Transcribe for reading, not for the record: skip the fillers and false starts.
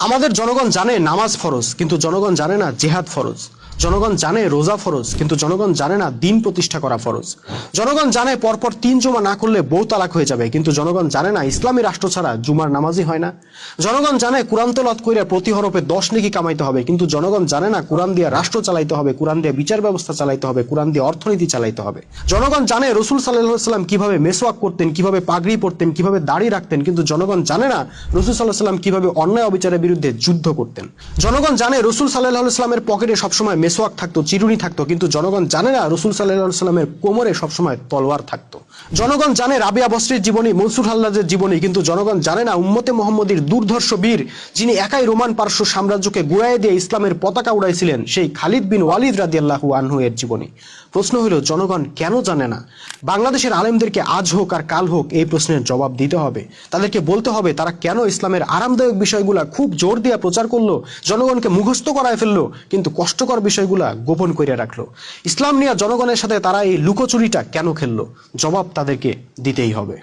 আমাদের জনগণ জানে নামাজ ফরজ, কিন্তু জনগণ জানে না জিহাদ ফরজ। জনগণ জানে রোজা ফরজ, কিন্তু জনগণ জানে না দিন প্রতিষ্ঠা করা ফরজ। জনগণ জানে পরপর 3 জুমা না করলে বউ তালাক হয়ে যাবে, কিন্তু জনগণ জানে না ইসলামী রাষ্ট্র ছাড়া জুমার নামাজই হয় না। জনগণ জানে কোরআন তেলাওয়াত কইরা প্রতি হরফে 10 নেকি কামাইতে হবে, কিন্তু জনগণ জানে না কোরআন দিয়ে রাষ্ট্র চালাইতে হবে, কোরআন দিয়ে বিচার ব্যবস্থা চালাইতে হবে, কোরআন দিয়ে অর্থনীতি চালাইতে হবে। জনগণ জানে রাসূল সাল্লাল্লাহু আলাইহি সাল্লাম কিভাবে মেসওয়াক করতেন, কিভাবে পাগড়ি পরতেন, কিভাবে দাড়ি রাখতেন, কিন্তু জনগণ জানে না রাসূল সাল্লাল্লাহু আলাইহি সাল্লাম কিভাবে অন্যায় অবিচারের বিরুদ্ধে যুদ্ধ করতেন। জনগণ জানে রাসূল সাল্লাল্লাহু আলাইহি সাল্লামের পকেটে সবসময় মেসওয়াক থাকতো, চিরুনি থাকতো, কিন্তু জনগণ জানে না রাসূল সাল্লাল্লাহু আলাইহি সাল্লামের কোমরে সবসময় তলোয়ার থাকতো। জনগণ জানে রাবিয়া বসরির জীবনী, মনসুর হাল্লাজের জীবনী, কিন্তু জনগণ জানে না উম্মতে মুহাম্মদীর দুর্ধর্ষ বীর, যিনি একাই রোমান পারস্য সাম্রাজ্যকে গুড়াইয়ে দিয়ে ইসলামের পতাকা উড়াইছিলেন, সেই খালিদ বিন ওয়ালিদ রাদিয়াল্লাহু আনহু এর জীবনী। প্রশ্ন হলো জনগণ কেন জানে না? বাংলাদেশের আলেমদেরকে আজ হোক আর কাল হোক এই প্রশ্নের জবাব দিতে হবে। তাদেরকে বলতে হবে তারা কেন ইসলামের আরামদায়ক বিষয়গুলা খুব জোর দিয়ে প্রচার করলো, জনগণকে মুখস্থ করায় ফেললো, কিন্তু কষ্টকর বিষয়গুলা গোপন করে রাখলো। ইসলাম নিয়ে জনগণের সাথে তারা এই লুকোচুরিটা কেন খেললো? জবাব তাদেরকে দিতেই হবে।